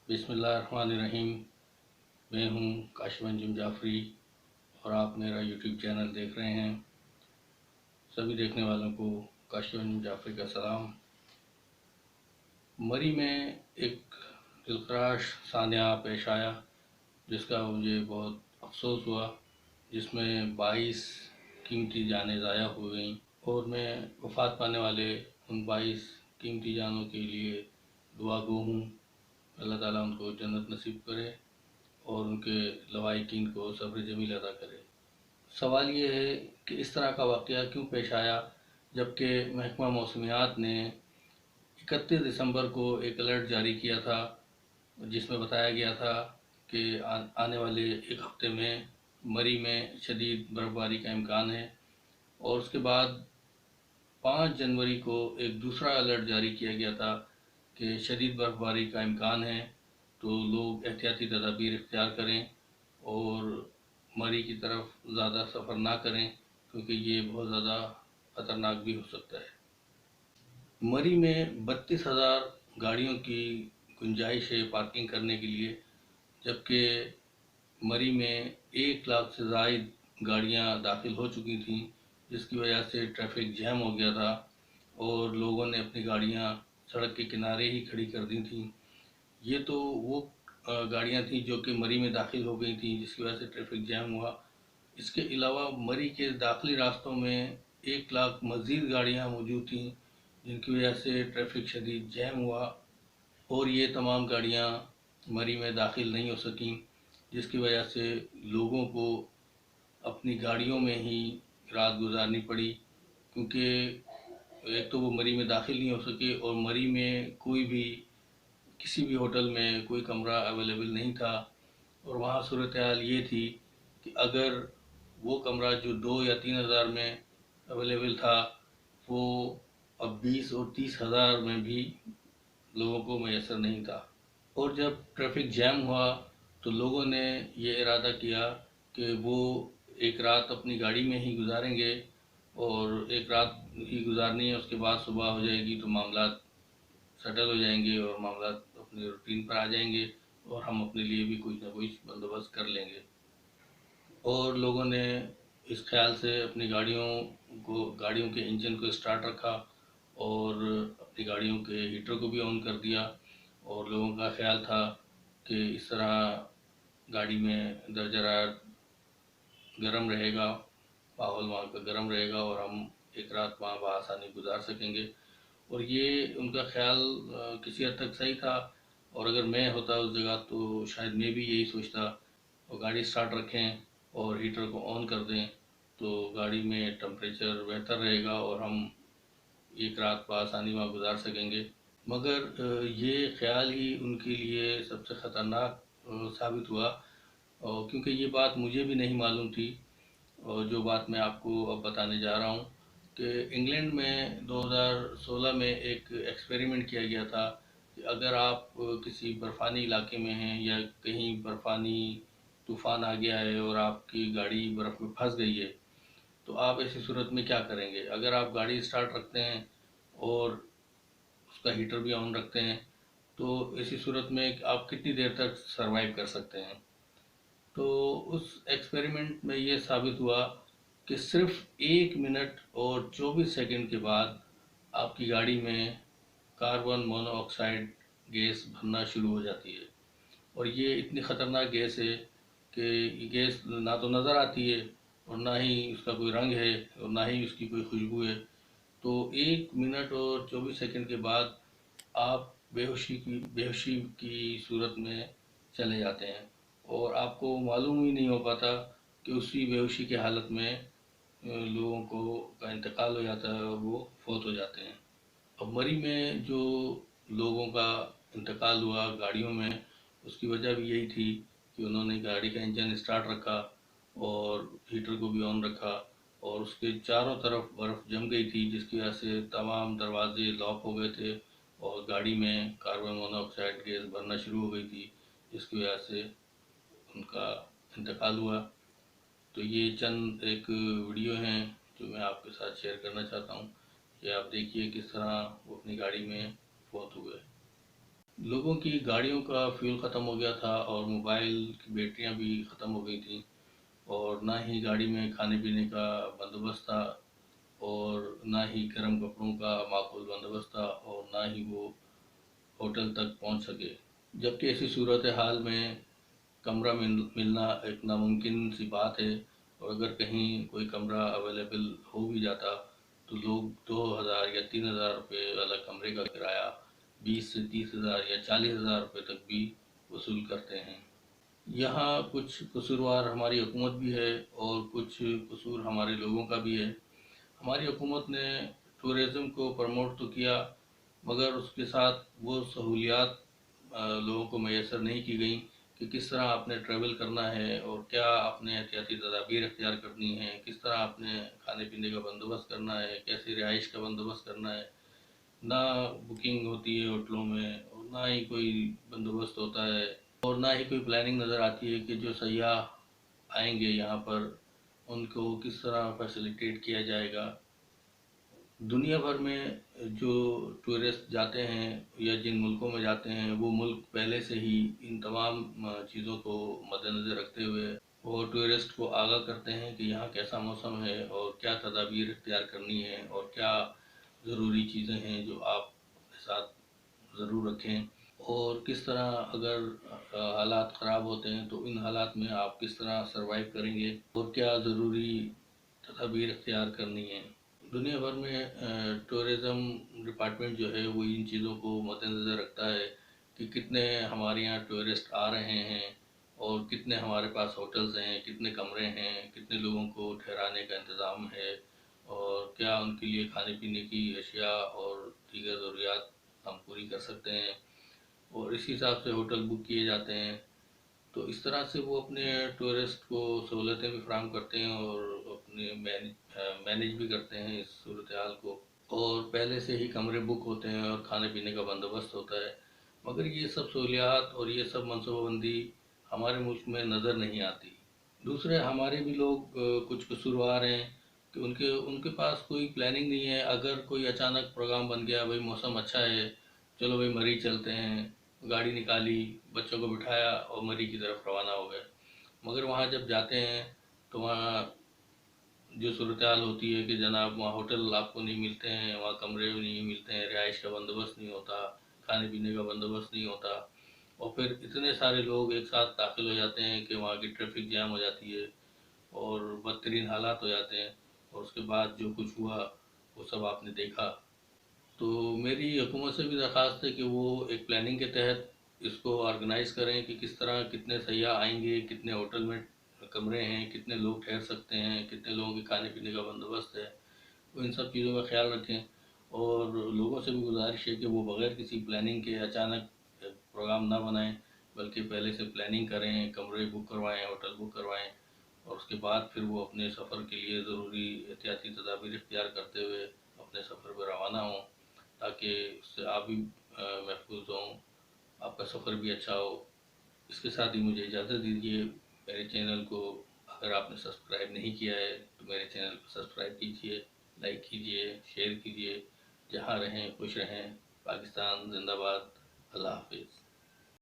बिस्मिल्लाहिर्रहमानिर्रहीम। मैं हूँ काशिफ अंजुम जाफरी और आप मेरा यूट्यूब चैनल देख रहे हैं। सभी देखने वालों को काशिफ अंजुम जाफरी का सलाम। मरी में एक दिलखराश सान्या पेश आया जिसका मुझे बहुत अफसोस हुआ, जिसमें 22 कीमती जानें ज़ाया हो गईं और मैं वफ़ात पाने वाले उन 22 कीमती जानों के लिए दुआ गो हूँ। अल्लाह ताला उनको जन्नत नसीब करे और उनके लवाहिकीन को सब्र जमील अता करे। सवाल ये है कि इस तरह का वाक़या क्यों पेश आया, जबकि महकमा मौसमियात ने 31 दिसंबर को एक अलर्ट जारी किया था जिसमें बताया गया था कि आने वाले एक हफ्ते में मरी में शदीद बर्फ़बारी का इम्कान है। और उसके बाद 5 जनवरी को एक दूसरा अलर्ट जारी किया गया था कि शदीद बर्फ़बारी का इम्कान है, तो लोग एहतियाती तदाबीर इख्तियार करें और मरी की तरफ ज़्यादा सफ़र ना करें क्योंकि ये बहुत ज़्यादा ख़तरनाक भी हो सकता है। मरी में 32,000 गाड़ियों की गुंजाइश है पार्किंग करने के लिए, जबकि मरी में 1 लाख से ज़ायद गाड़ियाँ दाखिल हो चुकी थीं, जिसकी वजह से ट्रैफिक जैम हो गया था और लोगों ने अपनी गाड़ियाँ सड़क के किनारे ही खड़ी कर दी थीं। ये तो वो गाड़ियाँ थीं जो कि मरी में दाखिल हो गई थीं, जिसकी वजह से ट्रैफिक जैम हुआ। इसके अलावा मरी के दाखिली रास्तों में 1 लाख मज़ीद गाड़ियाँ मौजूद थीं, जिनकी वजह से ट्रैफिक शदीद जैम हुआ और ये तमाम गाड़ियाँ मरी में दाखिल नहीं हो सकीं, जिसकी वजह से लोगों को अपनी गाड़ियों में ही रात गुजारनी पड़ी, क्योंकि एक तो वो मरी में दाखिल नहीं हो सके और मरी में कोई भी किसी भी होटल में कोई कमरा अवेलेबल नहीं था। और वहाँ सूरत हाल ये थी कि अगर वो कमरा जो 2 या 3 हज़ार में अवेलेबल था, वो अब 20 और 30 हज़ार में भी लोगों को मैसर नहीं था। और जब ट्रैफिक जैम हुआ तो लोगों ने ये इरादा किया कि वो एक रात अपनी गाड़ी में ही गुजारेंगे और एक रात ही गुजारनी है, उसके बाद सुबह हो जाएगी तो मामला सेटल हो जाएंगे और मामला अपनी रूटीन पर आ जाएंगे और हम अपने लिए भी कुछ ना कुछ बंदोबस्त कर लेंगे। और लोगों ने इस ख्याल से अपनी गाड़ियों के इंजन को स्टार्ट रखा और अपनी गाड़ियों के हीटर को भी ऑन कर दिया और लोगों का ख्याल था कि इस तरह गाड़ी में दर्जा हरारत गर्म रहेगा, माहौल वहाँ का गर्म रहेगा और हम एक रात वहाँ बआसानी गुजार सकेंगे। और ये उनका ख्याल किसी हद तक सही था, और अगर मैं होता उस जगह तो शायद मैं भी यही सोचता और गाड़ी स्टार्ट रखें और हीटर को ऑन कर दें तो गाड़ी में टेम्परेचर बेहतर रहेगा और हम एक रात बआसानी वहाँ गुजार सकेंगे। मगर ये ख्याल ही उनके लिए सबसे ख़तरनाक साबित हुआ, क्योंकि ये बात मुझे भी नहीं मालूम थी। और जो बात मैं आपको अब बताने जा रहा हूँ कि इंग्लैंड में 2016 में एक एक्सपेरिमेंट किया गया था कि अगर आप किसी बर्फ़ानी इलाके में हैं या कहीं बर्फ़ानी तूफ़ान आ गया है और आपकी गाड़ी बर्फ़ में फंस गई है, तो आप ऐसी सूरत में क्या करेंगे। अगर आप गाड़ी स्टार्ट रखते हैं और उसका हीटर भी ऑन रखते हैं तो ऐसी सूरत में आप कितनी देर तक सरवाइव कर सकते हैं। तो उस एक्सपेरिमेंट में ये साबित हुआ कि सिर्फ 1 मिनट और 24 सेकंड के बाद आपकी गाड़ी में कार्बन मोनोऑक्साइड गैस भरना शुरू हो जाती है। और ये इतनी ख़तरनाक गैस है कि ये गैस ना तो नज़र आती है और ना ही उसका कोई रंग है और ना ही उसकी कोई खुशबू है। तो 1 मिनट और 24 सेकंड के बाद आप बेहोशी की सूरत में चले जाते हैं और आपको मालूम ही नहीं हो पाता कि उसी बेहोशी की हालत में लोगों का इंतकाल हो जाता है और वो फौत हो जाते हैं। अब मरी में जो लोगों का इंतकाल हुआ गाड़ियों में, उसकी वजह भी यही थी कि उन्होंने गाड़ी का इंजन स्टार्ट रखा और हीटर को भी ऑन रखा और उसके चारों तरफ बर्फ़ जम गई थी, जिसकी वजह से तमाम दरवाजे लॉक हो गए थे और गाड़ी में कार्बन मोनोऑक्साइड गैस भरना शुरू हो गई थी, जिसकी वजह से उनका इंतकाल हुआ। तो ये चंद एक वीडियो हैं जो मैं आपके साथ शेयर करना चाहता हूँ। ये आप देखिए किस तरह वो अपनी गाड़ी में फौत हुए। लोगों की गाड़ियों का फ्यूल ख़त्म हो गया था और मोबाइल की बैटरियां भी ख़त्म हो गई थी, और ना ही गाड़ी में खाने पीने का बंदोबस्त था, और ना ही गर्म कपड़ों का माकूल बंदोबस्त था, और ना ही वो होटल तक पहुंच सके। जबकि ऐसी सूरत हाल में कमरा मिलना एक नामुमकिन सी बात है, और अगर कहीं कोई कमरा अवेलेबल हो भी जाता तो लोग 2,000 या 3,000 रुपये वाला कमरे का किराया 20 से 30,000 या 40,000 रुपये तक भी वसूल करते हैं। यहाँ कुछ कसूरवार हमारी हुकूमत भी है और कुछ कसूर हमारे लोगों का भी है। हमारी हुकूमत ने टूरिज़्म को प्रमोट तो किया, मगर उसके साथ वो सहूलियात लोगों को मैसर नहीं की गई कि किस तरह आपने ट्रैवल करना है और क्या आपने एहतियाती तदाबीर अख्तियार करनी है, किस तरह आपने खाने पीने का बंदोबस्त करना है, कैसे रिहाइश का बंदोबस्त करना है। ना बुकिंग होती है होटलों में, और ना ही कोई बंदोबस्त होता है, और ना ही कोई प्लानिंग नज़र आती है कि जो सयाह आएंगे यहाँ पर उनको किस तरह फैसिलिटेट किया जाएगा। दुनिया भर में जो टूरिस्ट जाते हैं या जिन मुल्कों में जाते हैं, वो मुल्क पहले से ही इन तमाम चीज़ों को मद्देनज़र रखते हुए वो टूरिस्ट को आगाह करते हैं कि यहाँ कैसा मौसम है और क्या तदाबीर इख्तियार करनी है और क्या ज़रूरी चीज़ें हैं जो आप अपने साथ ज़रूर रखें, और किस तरह अगर हालात ख़राब होते हैं तो इन हालात में आप किस तरह सरवाइव करेंगे और क्या ज़रूरी तदाबीर इख्तियार करनी है। दुनिया भर में टूरिज़्म डिपार्टमेंट जो है वो इन चीज़ों को मद्देनज़र रखता है कि कितने हमारे यहाँ टूरिस्ट आ रहे हैं, और कितने हमारे पास होटल्स हैं, कितने कमरे हैं, कितने लोगों को ठहराने का इंतज़ाम है, और क्या उनके लिए खाने पीने की अशिया और दीगर ज़रूरियात हम पूरी कर सकते हैं, और इस हिसाब से होटल बुक किए जाते हैं। तो इस तरह से वो अपने टूरिस्ट को सहूलतें भी फराहम करते हैं और अपने मैनेज भी करते हैं इस सूरत हाल को, और पहले से ही कमरे बुक होते हैं और खाने पीने का बंदोबस्त होता है। मगर ये सब सहूलियात और ये सब मनसूबाबंदी हमारे मुल्क में नज़र नहीं आती। दूसरे हमारे भी लोग कुछ कसूरवार हैं कि उनके उनके पास कोई प्लानिंग नहीं है। अगर कोई अचानक प्रोग्राम बन गया, भाई मौसम अच्छा है, चलो भाई मरी चलते हैं, गाड़ी निकाली, बच्चों को बिठाया और मरी की तरफ रवाना हो गए। मगर वहाँ जब जाते हैं तो वहाँ जो सूरत हाल होती है कि जनाब वहाँ होटल आपको नहीं मिलते हैं, वहाँ कमरे भी नहीं मिलते हैं, रिहाइश का बंदोबस्त नहीं होता, खाने पीने का बंदोबस्त नहीं होता, और फिर इतने सारे लोग एक साथ दाखिल हो जाते हैं कि वहाँ की ट्रैफिक जाम हो जाती है और बदतरीन हालात हो जाते हैं, और उसके बाद जो कुछ हुआ वो सब आपने देखा। तो मेरी हुकूमत से भी दरख्वास्त है कि वो एक प्लानिंग के तहत इसको ऑर्गेनाइज़ करें कि किस तरह कितने सयाह आएंगे, कितने होटल में कमरे हैं, कितने लोग ठहर सकते हैं, कितने लोगों के खाने पीने का बंदोबस्त है। वो इन सब चीज़ों का ख्याल रखें, और लोगों से भी गुजारिश है कि वो बग़ैर किसी प्लानिंग के अचानक प्रोग्राम ना बनाएं, बल्कि पहले से प्लानिंग करें, कमरे बुक करवाएं, होटल बुक करवाएं, और उसके बाद फिर वो अपने सफ़र के लिए ज़रूरी एहतियाती तदाबीर इख्तियार करते हुए अपने सफ़र पर रवाना हों, ताकि उससे आप भी महफूज हों, आपका सफ़र भी अच्छा हो। इसके साथ ही मुझे इजाज़त दीजिए। मेरे चैनल को अगर आपने सब्सक्राइब नहीं किया है तो मेरे चैनल को सब्सक्राइब कीजिए, लाइक कीजिए, शेयर कीजिए। जहाँ रहें खुश रहें। पाकिस्तान जिंदाबाद। अल्लाह हाफिज़।